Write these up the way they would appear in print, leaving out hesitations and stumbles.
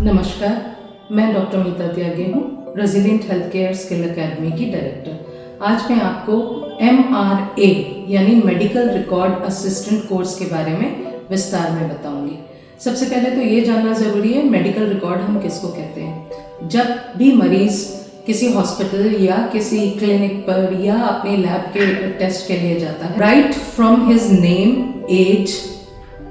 नमस्कार, मैं डॉक्टर मीता त्यागी हूँ, resilient health care skill academy की डायरेक्टर। आज मैं आपको MRA यानी मेडिकल रिकॉर्ड असिस्टेंट कोर्स के बारे में विस्तार में बताऊंगी। सबसे पहले तो ये जानना ज़रूरी है मेडिकल रिकॉर्ड हम किसको कहते हैं। जब भी मरीज़ किसी हॉस्पिटल या किसी क्लिनिक पर या अपने लैब के टेस्ट के लिए जाता है, right from his name, age,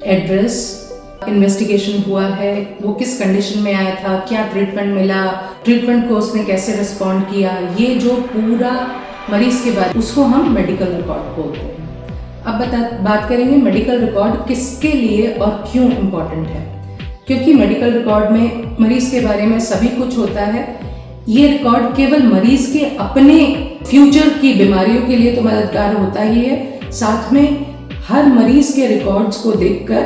address, investigation हुआ है, वो किस कंडीशन में आया था, क्या ट्रीटमेंट मिला, ट्रीटमेंट को उसने कैसे रिस्पॉन्ड किया, ये जो पूरा मरीज के बारे उसको हम मेडिकल रिकॉर्ड बोलते हैं। अब बात करेंगे मेडिकल रिकॉर्ड किसके लिए और क्यों इम्पोर्टेंट है। क्योंकि मेडिकल रिकॉर्ड में मरीज के बारे में सभी कुछ होता है। ये रिकॉर्ड केवल मरीज के अपने फ्यूचर की बीमारियों के लिए तो मददगार होता ही है, साथ में हर मरीज के रिकॉर्ड्स को देखकर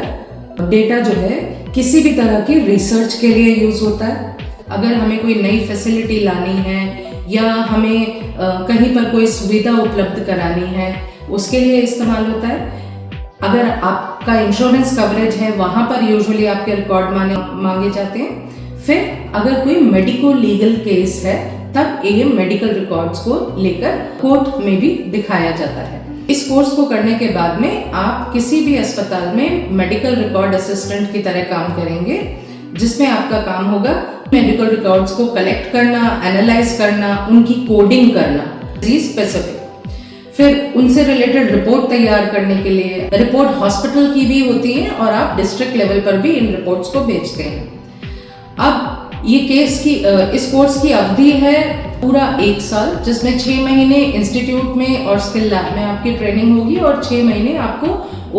डेटा जो है किसी भी तरह की रिसर्च के लिए यूज होता है। अगर हमें कोई नई फैसिलिटी लानी है या हमें कहीं पर कोई सुविधा उपलब्ध करानी है, उसके लिए इस्तेमाल होता है। अगर आपका इंश्योरेंस कवरेज है, वहाँ पर यूजुअली आपके रिकॉर्ड मांगे जाते हैं। फिर अगर कोई मेडिको लीगल केस है, तब ये मेडिकल रिकॉर्ड्स को लेकर कोर्ट में भी दिखाया जाता है। इस कोर्स को करने के बाद में आप किसी भी अस्पताल में मेडिकल रिकॉर्ड असिस्टेंट की तरह काम करेंगे, जिसमें आपका काम होगा मेडिकल रिकॉर्ड्स को कलेक्ट करना, एनालाइज करना, उनकी कोडिंग करना, स्पेसिफिक, फिर उनसे रिलेटेड रिपोर्ट तैयार करने के लिए। रिपोर्ट हॉस्पिटल की भी होती है और आप डिस्ट्रिक्ट लेवल पर भी इन रिपोर्ट्स को भेजते हैं। अब ये इस कोर्स की अवधि है पूरा 1 साल, जिसमें 6 महीने इंस्टीट्यूट में और स्किल लैब में आपकी ट्रेनिंग होगी और 6 महीने आपको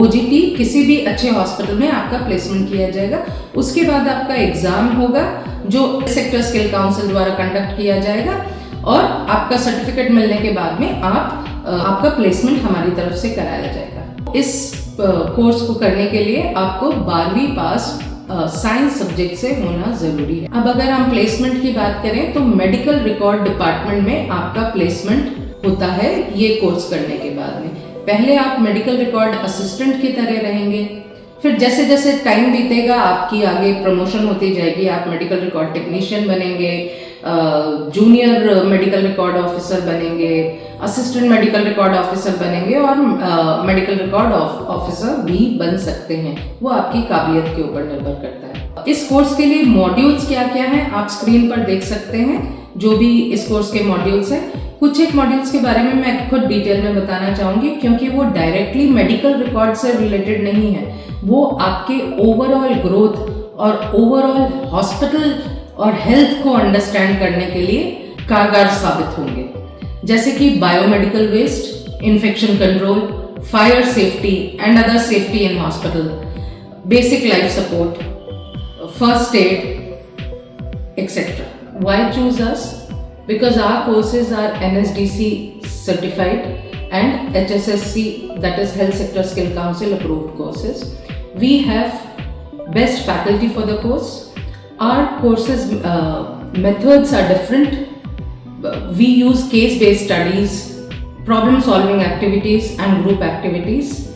OGT किसी भी अच्छे हॉस्पिटल में आपका प्लेसमेंट किया जाएगा। उसके बाद आपका एग्जाम होगा जो सेक्टर स्किल काउंसिल द्वारा कंडक्ट किया जाएगा और आपका सर्टिफिकेट मिलने के बाद में आपका प्लेसमेंट हमारी तरफ से कराया जाएगा। इस कोर्स को करने के लिए आपको 12वीं पास साइंस सब्जेक्ट से होना जरूरी है। अब अगर हम प्लेसमेंट की बात करें तो मेडिकल रिकॉर्ड डिपार्टमेंट में आपका प्लेसमेंट होता है ये कोर्स करने के बाद में। पहले आप मेडिकल रिकॉर्ड असिस्टेंट की तरह रहेंगे, फिर जैसे जैसे टाइम बीतेगा आपकी आगे प्रमोशन होती जाएगी, आप मेडिकल रिकॉर्ड टेक्नीशियन बनेंगे, जूनियर मेडिकल रिकॉर्ड ऑफिसर बनेंगे, असिस्टेंट मेडिकल रिकॉर्ड ऑफिसर बनेंगे और मेडिकल रिकॉर्ड ऑफिसर भी बन सकते हैं। वो आपकी काबिलियत के ऊपर निर्भर करता है। इस कोर्स के लिए मॉड्यूल्स क्या क्या हैं आप स्क्रीन पर देख सकते हैं। जो भी इस कोर्स के मॉड्यूल्स हैं, कुछ एक मॉड्यूल्स के बारे में मैं खुद डिटेल में बताना चाहूँगी, क्योंकि वो डायरेक्टली मेडिकल रिकॉर्ड से रिलेटेड नहीं है। वो आपके ओवरऑल ग्रोथ और ओवरऑल हॉस्पिटल और हेल्थ को अंडरस्टैंड करने के लिए कारगर साबित होंगे, जैसे कि biomedical waste, infection control, fire safety and other safety in hospital, basic life support, first aid, etc. Why choose us? Because our courses are NSDC certified and HSSC, that is Health Sector Skill Council approved courses. We have best faculty for the course. Our courses methods are different. We use case-based studies, problem-solving activities and group activities.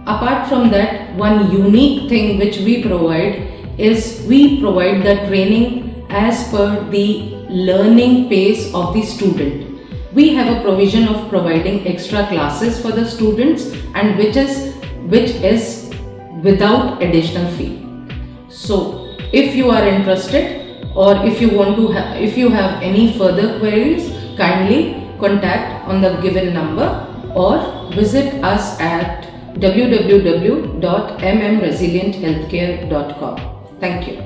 Apart from that, one unique thing which we provide is we provide the training as per the learning pace of the student. We have a provision of providing extra classes for the students and which is without additional fee. So if you are interested or if you have any further queries, kindly contact on the given number or visit us at www.mmresilienthealthcare.com. Thank you.